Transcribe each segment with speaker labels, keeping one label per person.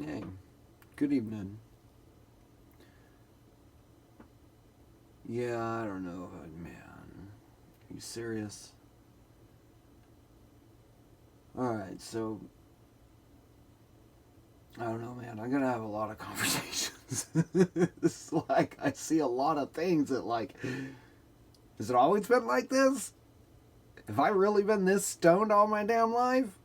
Speaker 1: Hey, good evening. Yeah, I don't know, man. Are you serious? Alright, so, I don't know, man. I'm gonna have a lot of conversations. It's like, I see a lot of things that, like, has it always been like this? Have I really been this stoned all my damn life?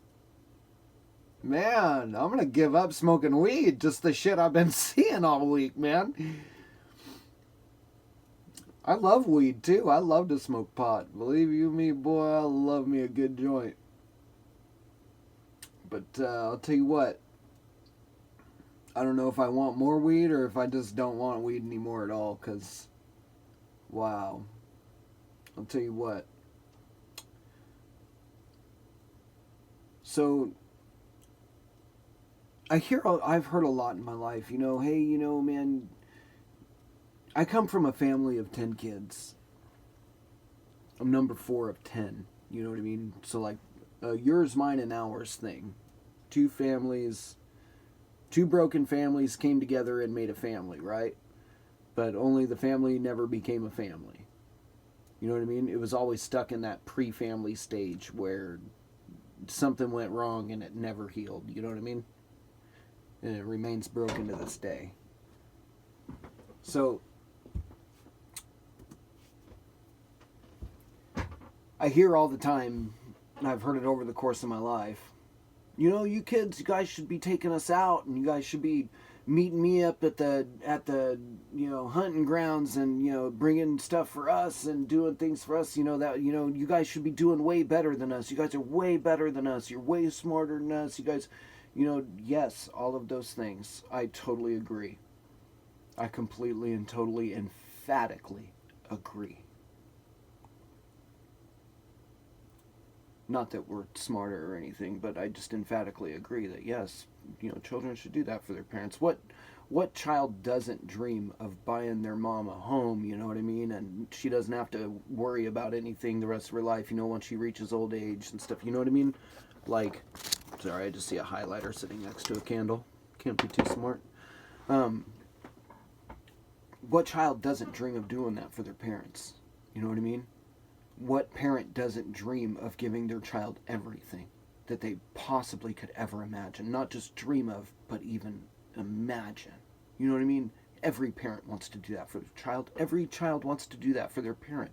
Speaker 1: Man, I'm gonna give up smoking weed, just the shit I've been seeing all week, man. I love weed too. I love to smoke pot. Believe you me, boy, I love me a good joint. But I'll tell you what, I don't know if I want more weed or if I just don't want weed anymore at all. Because, wow. I'll tell you what. So, I've heard a lot in my life, hey, man, I come from a family of 10 kids. I'm number 4 of 10. You know what I mean? So, like, yours, mine, and ours thing. Two families, two broken families came together and made a family, right? But only the family never became a family. You know what I mean? It was always stuck in that pre-family stage where something went wrong and it never healed. You know what I mean? And it remains broken to this day. So I hear all the time, and I've heard it over the course of my life, you kids, you guys should be taking us out, and you guys should be meeting me up at the hunting grounds, and bringing stuff for us and doing things for us. You guys should be doing way better than us. You guys are way better than us. You're way smarter than us. You guys, yes, all of those things. I totally agree. I completely and totally emphatically agree. Not that we're smarter or anything, but I just emphatically agree that yes, children should do that for their parents. What child doesn't dream of buying their mom a home, you know what I mean? And she doesn't have to worry about anything the rest of her life, once she reaches old age and stuff, you know what I mean? Like, sorry, I just see a highlighter sitting next to a candle. Can't be too smart. What child doesn't dream of doing that for their parents? You know what I mean? What parent doesn't dream of giving their child everything that they possibly could ever imagine? Not just dream of, but even imagine. You know what I mean? Every parent wants to do that for their child. Every child wants to do that for their parent.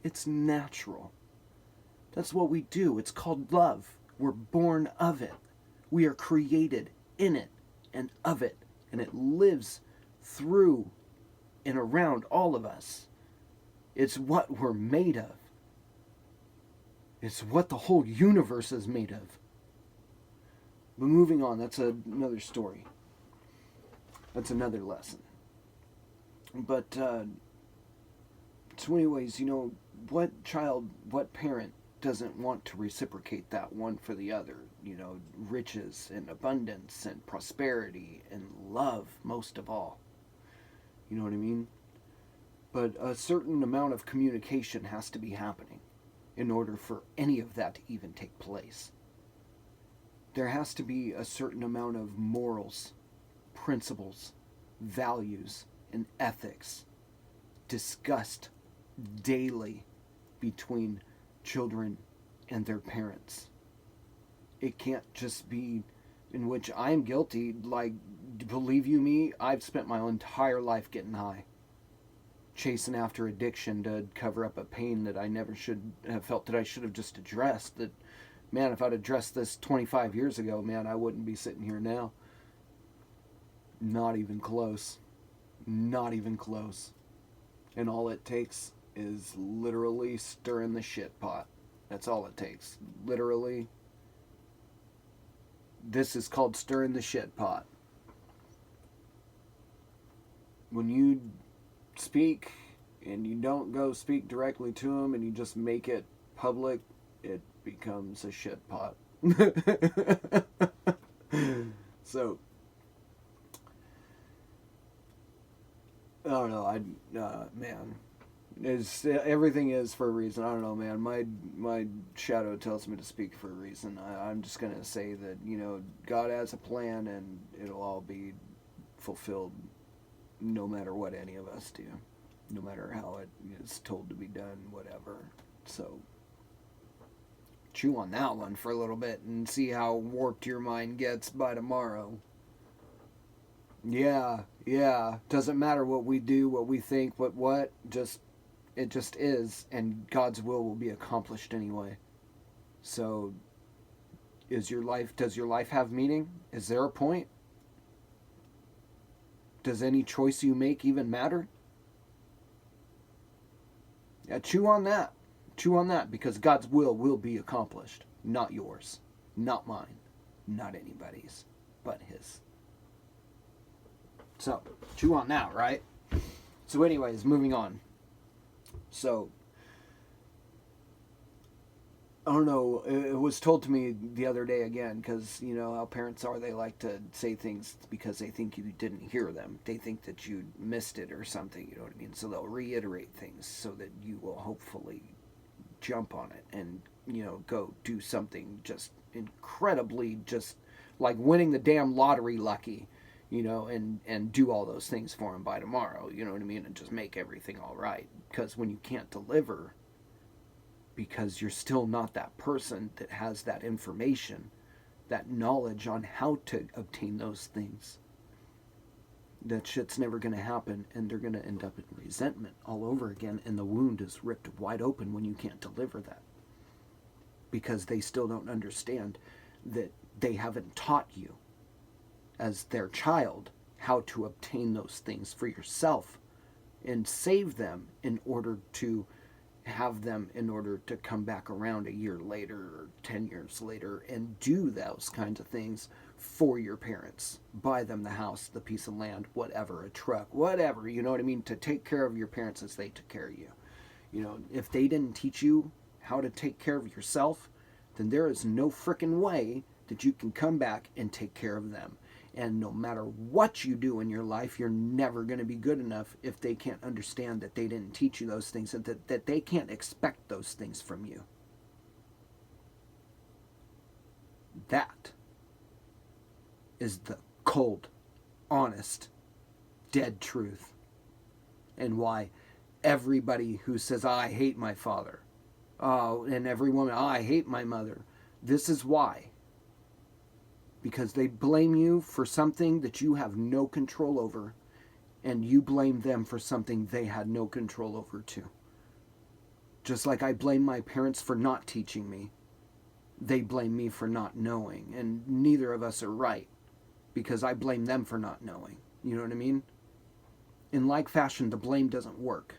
Speaker 1: It's natural. That's what we do. It's called love. We're born of it. We are created in it and of it. And it lives through and around all of us. It's what we're made of. It's what the whole universe is made of. But moving on, that's another story. That's another lesson. But, so anyways, what parent doesn't want to reciprocate that one for the other? Riches and abundance and prosperity and love, most of all. You know what I mean? But a certain amount of communication has to be happening in order for any of that to even take place. There has to be a certain amount of morals, principles, values, and ethics discussed daily between children and their parents. It can't just be, in which I'm guilty, like, believe you me, I've spent my entire life getting high, chasing after addiction to cover up a pain that I never should have felt, that I should have just addressed. That, man, if I'd addressed this 25 years ago, man, I wouldn't be sitting here now. Not even close. Not even close. And all it takes is literally stirring the shit pot. That's all it takes. Literally. This is called stirring the shit pot. When you speak and you don't go speak directly to them and you just make it public, it becomes a shit pot. So, I don't know, man, Everything is for a reason. I don't know, man. My shadow tells me to speak for a reason. I'm just gonna say that, God has a plan, and it'll all be fulfilled, no matter what any of us do, no matter how it is told to be done, whatever. So chew on that one for a little bit and see how warped your mind gets by tomorrow. Yeah, yeah. Doesn't matter what we do, what we think, what. It just is, and God's will be accomplished anyway. So, does your life have meaning? Is there a point? Does any choice you make even matter? Yeah, chew on that. Chew on that, because God's will be accomplished. Not yours. Not mine. Not anybody's. But His. So, chew on that, right? So anyways, moving on. So, I don't know, it was told to me the other day again, because, how parents are, they like to say things because they think you didn't hear them. They think that you missed it or something, you know what I mean? So they'll reiterate things so that you will hopefully jump on it and, go do something just incredibly, just like winning the damn lottery lucky, and do all those things for them by tomorrow, you know what I mean? And just make everything all right. Because when you can't deliver, because you're still not that person that has that information, that knowledge on how to obtain those things, that shit's never going to happen, and they're going to end up in resentment all over again, and the wound is ripped wide open when you can't deliver that. Because they still don't understand that they haven't taught you, as their child, how to obtain those things for yourself and save them in order to have them, in order to come back around a year later or 10 years later and do those kinds of things for your parents. Buy them the house, the piece of land, whatever, a truck, whatever, you know what I mean? To take care of your parents as they took care of you. If they didn't teach you how to take care of yourself, then there is no frickin' way that you can come back and take care of them. And no matter what you do in your life, you're never going to be good enough if they can't understand that they didn't teach you those things, and that they can't expect those things from you. That is the cold, honest, dead truth. And why everybody who says, I hate my father, and every woman, I hate my mother, this is why. Because they blame you for something that you have no control over, and you blame them for something they had no control over too. Just like I blame my parents for not teaching me, they blame me for not knowing, and neither of us are right, because I blame them for not knowing. You know what I mean? In like fashion, the blame doesn't work,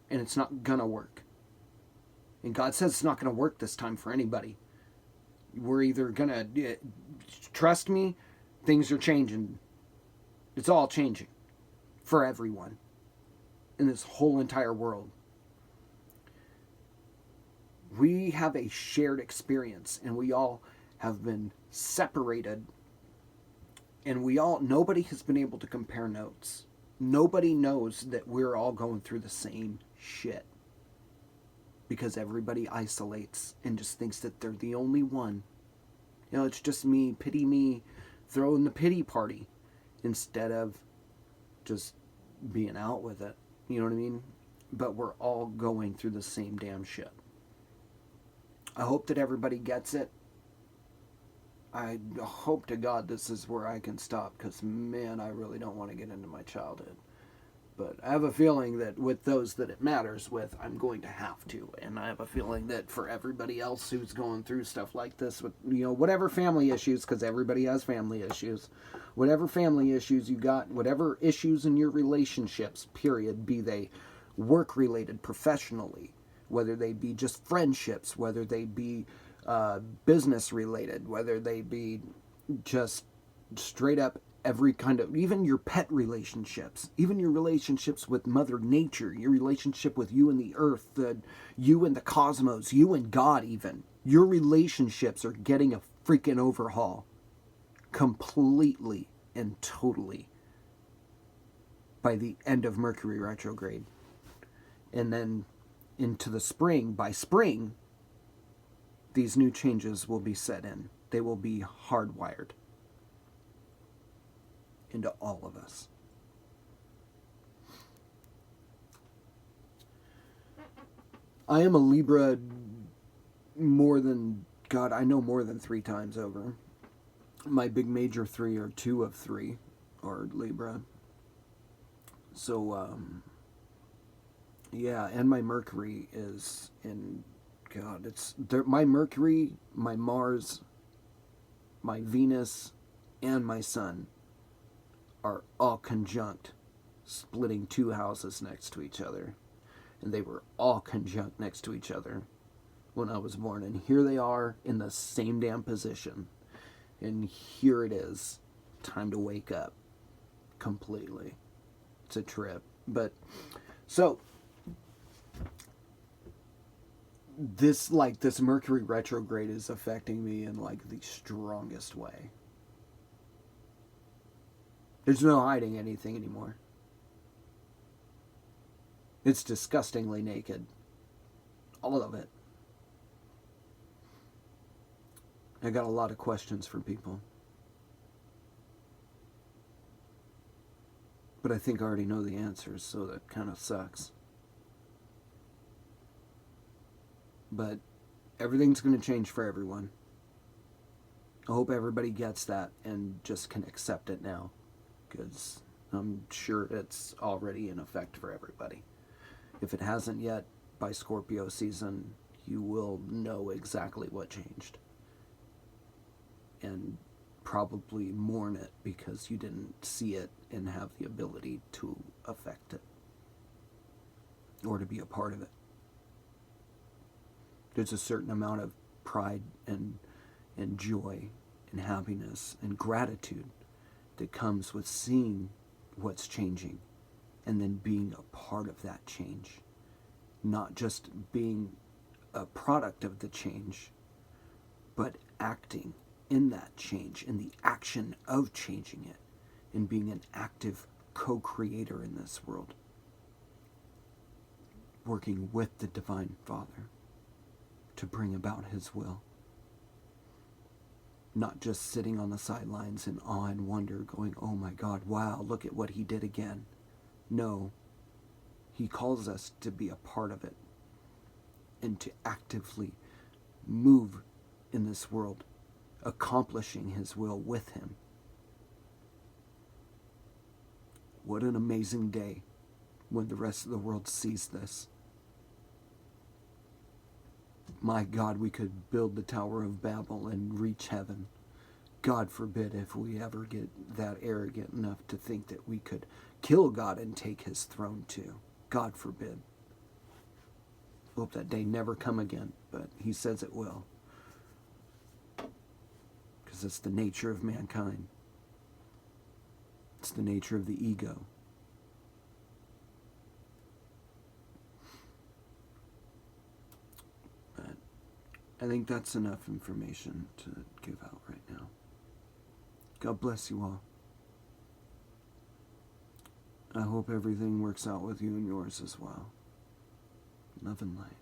Speaker 1: and it's not gonna work. And God says it's not gonna work this time for anybody. We're either gonna trust me, things are changing. It's all changing for everyone in this whole entire world. We have a shared experience, and we all have been separated, and nobody has been able to compare notes. Nobody knows that we're all going through the same shit. Because everybody isolates and just thinks that they're the only one. It's just me, pity me, throwing the pity party instead of just being out with it. You know what I mean? But we're all going through the same damn shit. I hope that everybody gets it. I hope to God this is where I can stop, because, man, I really don't want to get into my childhood. But I have a feeling that with those that it matters with, I'm going to have to. And I have a feeling that for everybody else who's going through stuff like this, with, whatever family issues, because everybody has family issues, whatever family issues you got, whatever issues in your relationships, period, be they work-related, professionally, whether they be just friendships, whether they be business-related, whether they be just straight up every kind of, even your pet relationships, even your relationships with Mother Nature, your relationship with you and the earth, you and the cosmos, you and God even. Your relationships are getting a freaking overhaul. Completely and totally. By the end of Mercury retrograde. And then into the spring, by spring, these new changes will be set in. They will be hardwired into all of us. I am a Libra more than, God, I know more than 3 times over. My big major 3 are 2 of 3 are Libra. So, yeah, and my Mercury is in, God, it's there. My Mercury, my Mars, my Venus, and my Sun are all conjunct, splitting 2 houses next to each other. And they were all conjunct next to each other when I was born. And here they are in the same damn position. And here it is. Time to wake up completely. It's a trip. But, so, this Mercury retrograde is affecting me in like the strongest way. There's no hiding anything anymore. It's disgustingly naked. All of it. I got a lot of questions from people. But I think I already know the answers, so that kind of sucks. But everything's going to change for everyone. I hope everybody gets that and just can accept it now. Because I'm sure it's already in effect for everybody. If it hasn't yet, by Scorpio season, you will know exactly what changed. And probably mourn it because you didn't see it and have the ability to affect it. Or to be a part of it. There's a certain amount of pride and joy and happiness and gratitude that comes with seeing what's changing. And then being a part of that change. Not just being a product of the change, but acting in that change, in the action of changing it, and being an active co-creator in this world. Working with the Divine Father to bring about His will. Not just sitting on the sidelines in awe and wonder going, oh my God, wow, look at what He did again. No, He calls us to be a part of it and to actively move in this world, accomplishing His will with Him. What an amazing day when the rest of the world sees this. My God, we could build the Tower of Babel and reach heaven. God forbid if we ever get that arrogant enough to think that we could kill God and take His throne too. God forbid. Hope that day never come again, but He says it will. Because it's the nature of mankind. It's the nature of the ego. But I think that's enough information to give out right now. God bless you all. I hope everything works out with you and yours as well. Love and light.